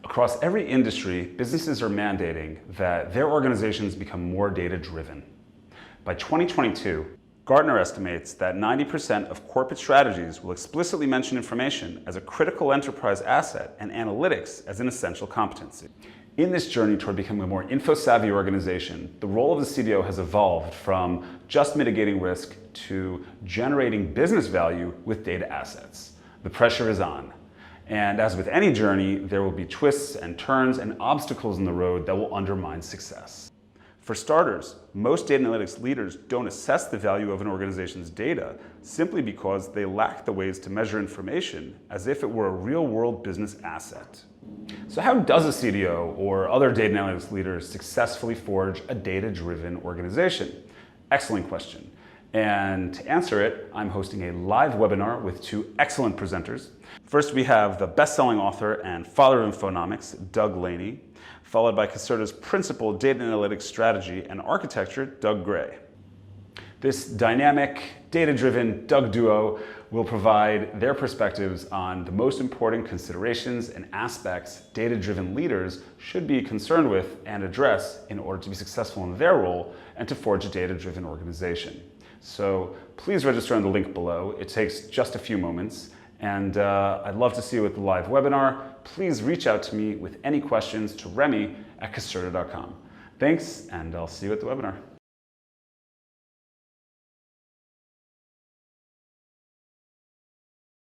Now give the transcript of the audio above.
Across every industry, businesses are mandating that their organizations become more data-driven. By 2022, Gartner estimates that 90% of corporate strategies will explicitly mention information as a critical enterprise asset and analytics as an essential competency. In this journey toward becoming a more info-savvy organization, the role of the CDO has evolved from just mitigating risk to generating business value with data assets. The pressure is on. And as with any journey, there will be twists and turns and obstacles in the road that will undermine success. For starters, most data analytics leaders don't assess the value of an organization's data simply because they lack the ways to measure information as if it were a real-world business asset. So how does a CDO or other data analytics leaders successfully forge a data-driven organization? Excellent question. And to answer it, I'm hosting a live webinar with two excellent presenters. First, we have the best-selling author and father of infonomics, Doug Laney, followed by Caserta's principal data analytics strategy and architecture, Doug Gray. This dynamic, data-driven Doug duo will provide their perspectives on the most important considerations and aspects data-driven leaders should be concerned with and address in order to be successful in their role and to forge a data-driven organization. So please register on the link below. It takes just a few moments. And I'd love to see you at the live webinar. Please reach out to me with any questions to Remy at Caserta.com. Thanks, and I'll see you at the webinar.